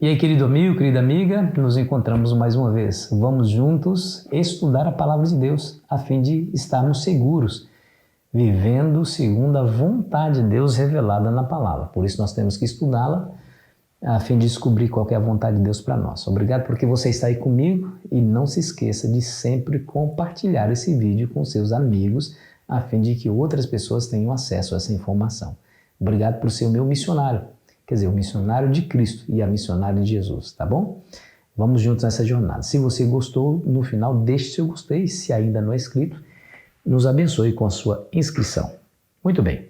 E aí, querido amigo, querida amiga, nos encontramos mais uma vez. Vamos juntos estudar a Palavra de Deus, a fim de estarmos seguros, vivendo segundo a vontade de Deus revelada na Palavra. Por isso nós temos que estudá-la, a fim de descobrir qual é a vontade de Deus para nós. Obrigado porque você está aí comigo e não se esqueça de sempre compartilhar esse vídeo com seus amigos, a fim de que outras pessoas tenham acesso a essa informação. Obrigado por ser o meu missionário. Quer dizer, o missionário de Cristo e a missionária de Jesus, tá bom? Vamos juntos nessa jornada. Se você gostou, no final deixe seu gostei. Se ainda não é inscrito, nos abençoe com a sua inscrição. Muito bem.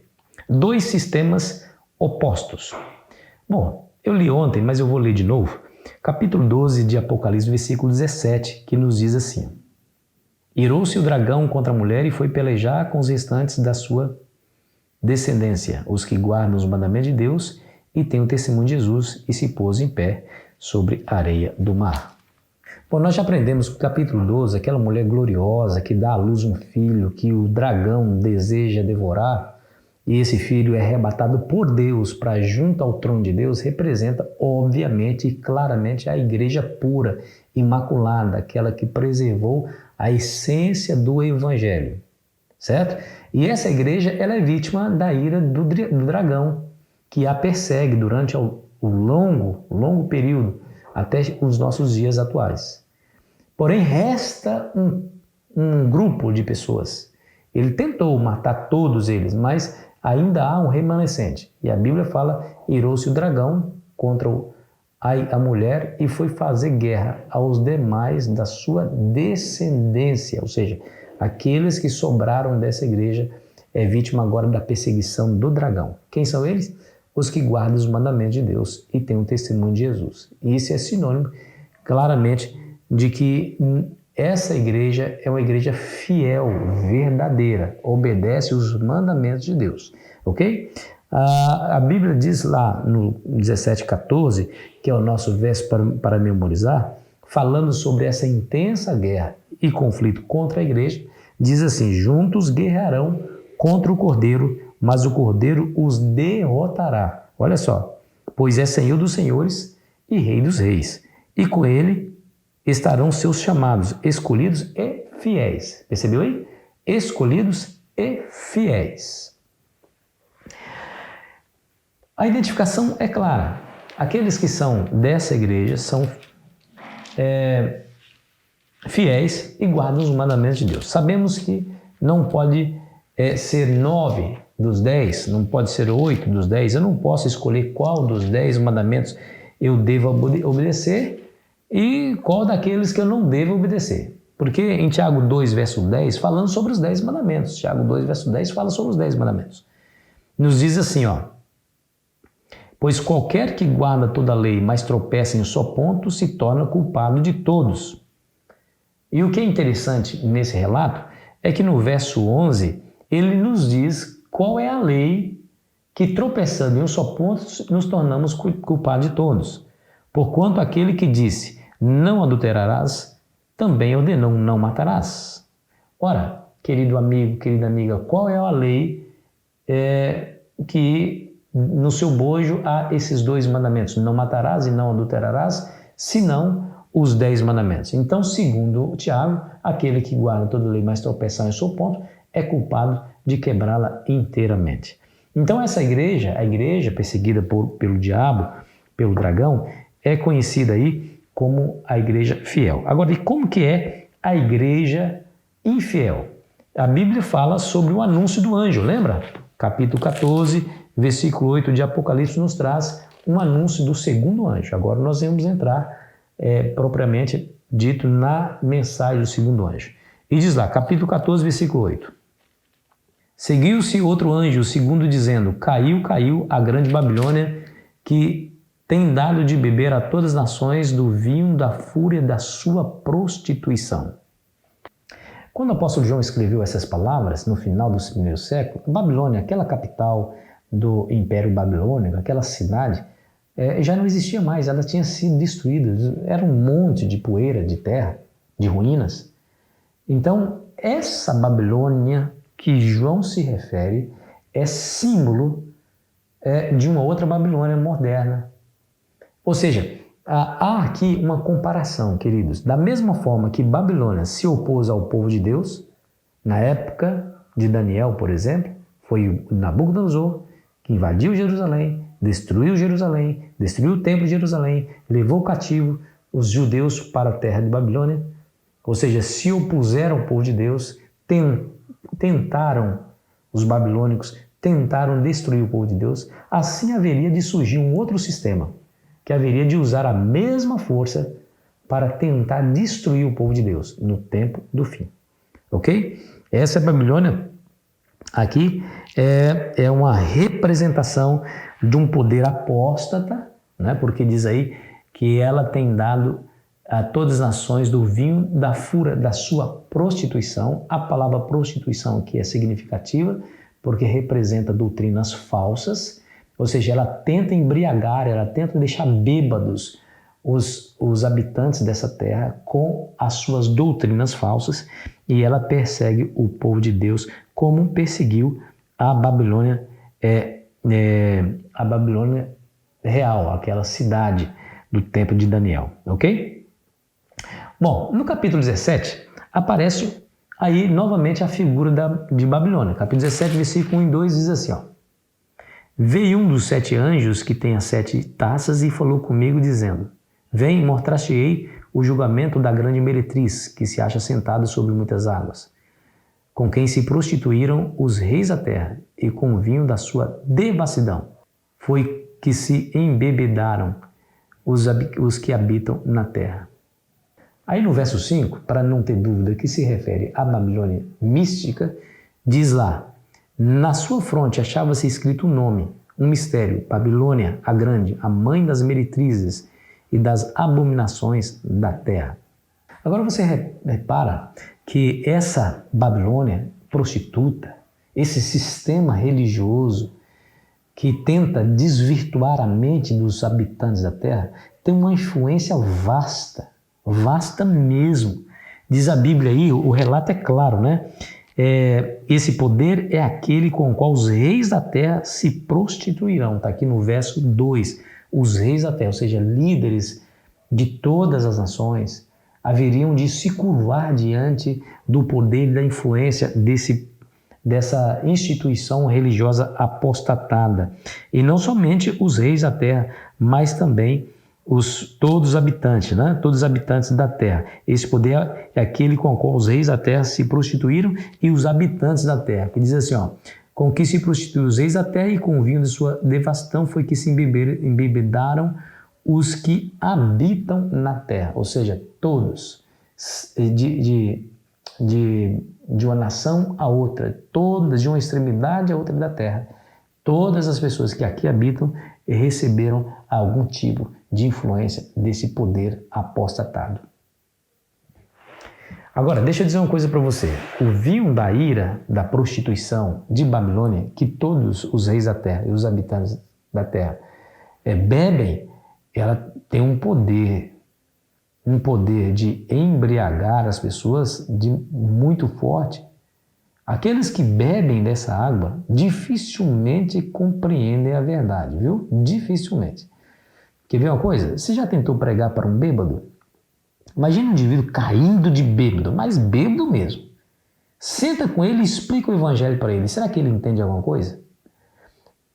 2 sistemas opostos. Bom, eu li ontem, mas eu vou ler de novo. Capítulo 12 de Apocalipse, versículo 17, que nos diz assim: Irou-se o dragão contra a mulher e foi pelejar com os restantes da sua descendência, os que guardam os mandamentos de Deus e têm o testemunho de Jesus, e se pôs em pé sobre a areia do mar. Bom, nós já aprendemos que o capítulo 12, aquela mulher gloriosa que dá à luz um filho que o dragão deseja devorar, e esse filho é arrebatado por Deus para junto ao trono de Deus, representa obviamente e claramente a igreja pura, imaculada, aquela que preservou a essência do evangelho, certo? E essa igreja, ela é vítima da ira do dragão, que a persegue durante o longo período, até os nossos dias atuais. Porém, resta um grupo de pessoas. Ele tentou matar todos eles, mas ainda há um remanescente. E a Bíblia fala, irou-se o dragão contra a mulher e foi fazer guerra aos demais da sua descendência, ou seja, aqueles que sobraram dessa igreja é vítima agora da perseguição do dragão. Quem são eles? Os que guardam os mandamentos de Deus e têm o testemunho de Jesus. E isso é sinônimo, claramente, de que essa igreja é uma igreja fiel, verdadeira, obedece os mandamentos de Deus, ok? A Bíblia diz lá no 17:14, que é o nosso verso para memorizar, falando sobre essa intensa guerra e conflito contra a igreja, diz assim: juntos guerrearão contra o Cordeiro, mas o Cordeiro os derrotará. Olha só, pois é Senhor dos senhores e Rei dos reis, e com ele estarão seus chamados, escolhidos e fiéis. Percebeu aí? Escolhidos e fiéis. A identificação é clara. Aqueles que são dessa igreja são fiéis e guardam os mandamentos de Deus. Sabemos que não pode ser 9 dos 10, não pode ser 8 dos 10. Eu não posso escolher qual dos 10 mandamentos eu devo obedecer e qual daqueles que eu não devo obedecer. Porque em Tiago 2, verso 10, falando sobre os 10 mandamentos, Tiago 2, verso 10 fala sobre os 10 mandamentos. Nos diz assim, ó: pois qualquer que guarda toda a lei, mas tropeça em um só ponto, se torna culpado de todos. E o que é interessante nesse relato é que no verso 11, ele nos diz qual é a lei que, tropeçando em um só ponto, nos tornamos culpados de todos. Porquanto aquele que disse, não adulterarás, também ordenou, não matarás. Ora, querido amigo, querida amiga, qual é a lei que no seu bojo há esses 2 mandamentos? Não matarás e não adulterarás, senão os 10 mandamentos. Então, segundo Tiago, aquele que guarda toda a lei, mas tropeçar em seu ponto, é culpado de quebrá-la inteiramente. Então, essa igreja, a igreja perseguida pelo diabo, pelo dragão, é conhecida aí como a igreja fiel. Agora, e como que é a igreja infiel? A Bíblia fala sobre o anúncio do anjo, lembra? Capítulo 14, versículo 8 de Apocalipse nos traz um anúncio do segundo anjo. Agora nós vamos entrar propriamente dito na mensagem do segundo anjo. E diz lá, capítulo 14, versículo 8. Seguiu-se outro anjo, o segundo, dizendo, caiu a grande Babilônia, que tem dado de beber a todas as nações do vinho da fúria da sua prostituição. Quando o apóstolo João escreveu essas palavras, no final do primeiro século, Babilônia, aquela capital do Império Babilônico, aquela cidade, já não existia mais, ela tinha sido destruída, era um monte de poeira, de terra, de ruínas. Então, essa Babilônia que João se refere é símbolo de uma outra Babilônia moderna. Ou seja, há aqui uma comparação, queridos. Da mesma forma que Babilônia se opôs ao povo de Deus, na época de Daniel, por exemplo, foi Nabucodonosor que invadiu Jerusalém, destruiu o templo de Jerusalém, levou cativo os judeus para a terra de Babilônia, ou seja, se opuseram ao povo de Deus, os babilônicos tentaram destruir o povo de Deus. Assim haveria de surgir um outro sistema, que haveria de usar a mesma força para tentar destruir o povo de Deus no tempo do fim. Ok? Essa Babilônia aqui é uma representação de um poder apóstata, né? Porque diz aí que ela tem dado a todas as nações do vinho da fúria da sua prostituição. A palavra prostituição aqui é significativa, porque representa doutrinas falsas, ou seja, ela tenta embriagar, ela tenta deixar bêbados os habitantes dessa terra com as suas doutrinas falsas, e ela persegue o povo de Deus como perseguiu a Babilônia, a Babilônia real, aquela cidade do tempo de Daniel, ok? Bom, no capítulo 17 aparece aí novamente a figura de Babilônia. Capítulo 17, versículo 1 e 2 diz assim, ó: Veio um dos 7 anjos que tem as 7 taças e falou comigo dizendo: Vem, mostrar-te-ei o julgamento da grande meretriz, que se acha sentada sobre muitas águas, com quem se prostituíram os reis da terra, e com o vinho da sua devassidão foi que se embebedaram os que habitam na terra. Aí no verso 5, para não ter dúvida que se refere à Babilônia mística, diz lá: Na sua fronte achava-se escrito um nome, um mistério, Babilônia a grande, a mãe das meretrizes e das abominações da terra. Agora você repara que essa Babilônia prostituta, esse sistema religioso que tenta desvirtuar a mente dos habitantes da terra, tem uma influência vasta mesmo. Diz a Bíblia aí, o relato é claro, né? Esse poder é aquele com o qual os reis da terra se prostituirão. Está aqui no verso 2. Os reis da terra, ou seja, líderes de todas as nações, haveriam de se curvar diante do poder e da influência dessa instituição religiosa apostatada. E não somente os reis da terra, mas também todos os habitantes, né? Todos os habitantes da terra. Esse poder é aquele com o qual os reis da terra se prostituíram e os habitantes da terra. Que diz assim, ó: Com que se prostituiu os reis da terra e com o vinho de sua devassidão foi que se embebedaram os que habitam na terra. Ou seja, todos, de uma nação a outra, todas, de uma extremidade a outra da terra, todas as pessoas que aqui habitam receberam algum tipo de influência desse poder apostatado. Agora, deixa eu dizer uma coisa para você. O vinho da ira, da prostituição de Babilônia, que todos os reis da terra e os habitantes da terra bebem, ela tem um poder de embriagar as pessoas muito forte. Aqueles que bebem dessa água dificilmente compreendem a verdade, viu? Dificilmente. Quer ver uma coisa? Você já tentou pregar para um bêbado? Imagina um indivíduo caindo de bêbado, mas bêbado mesmo. Senta com ele e explica o evangelho para ele. Será que ele entende alguma coisa?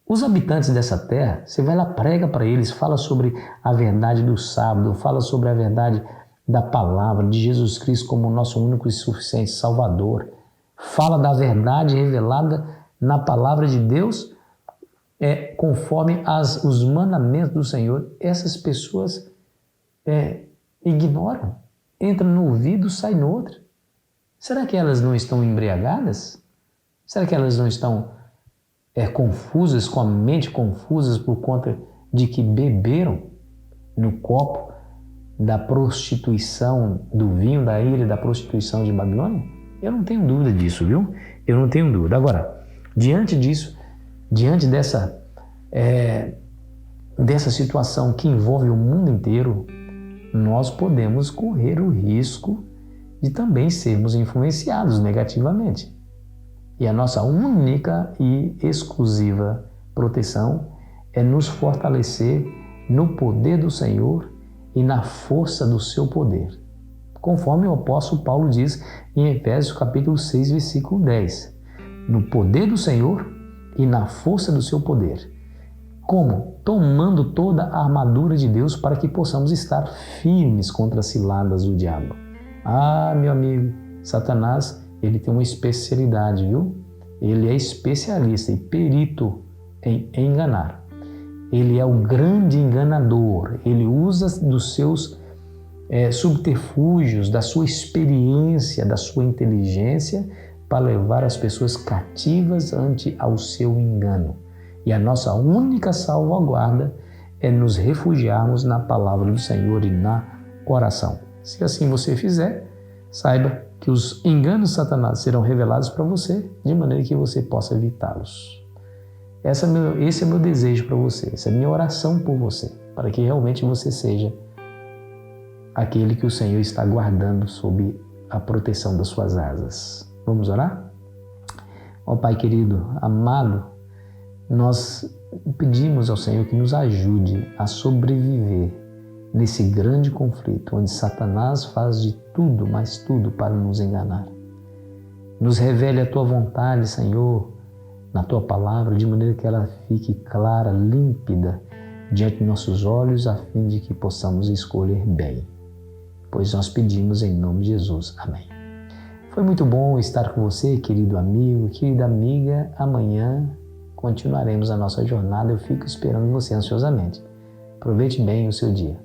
Os habitantes dessa terra, você vai lá, prega para eles, fala sobre a verdade do sábado, fala sobre a verdade da palavra de Jesus Cristo como nosso único e suficiente Salvador. Fala da verdade revelada na palavra de Deus, conforme os mandamentos do Senhor. Essas pessoas ignoram. Entra no ouvido, sai no outro. Será que elas não estão embriagadas? Será que elas não estão confusas, com a mente confusas por conta de que beberam no copo da prostituição, do vinho da ira e da prostituição de Babilônia? Eu não tenho dúvida disso, viu? Eu não tenho dúvida. Agora, diante disso, diante dessa situação que envolve o mundo inteiro, nós podemos correr o risco de também sermos influenciados negativamente. E a nossa única e exclusiva proteção é nos fortalecer no poder do Senhor e na força do seu poder. Conforme o apóstolo Paulo diz em Efésios capítulo 6, versículo 10. No poder do Senhor e na força do seu poder. Como? Tomando toda a armadura de Deus para que possamos estar firmes contra as ciladas do diabo. Ah, meu amigo, Satanás, ele tem uma especialidade, viu? Ele é especialista e perito em enganar. Ele é o grande enganador. Ele usa dos seus subterfúgios, da sua experiência, da sua inteligência para levar as pessoas cativas ante ao seu engano. E a nossa única salvaguarda é nos refugiarmos na palavra do Senhor e na oração. Se assim você fizer, saiba que os enganos de Satanás serão revelados para você, de maneira que você possa evitá-los. Esse é meu desejo para você, essa é a minha oração por você, para que realmente você seja aquele que o Senhor está guardando sob a proteção das suas asas. Vamos orar? Ó Pai querido, amado, nós pedimos ao Senhor que nos ajude a sobreviver nesse grande conflito onde Satanás faz de tudo, mas tudo para nos enganar. Nos revele a Tua vontade, Senhor, na Tua palavra, de maneira que ela fique clara, límpida, diante de nossos olhos, a fim de que possamos escolher bem. Pois nós pedimos em nome de Jesus. Amém. Foi muito bom estar com você, querido amigo, querida amiga. Amanhã continuaremos a nossa jornada. Eu fico esperando você ansiosamente. Aproveite bem o seu dia.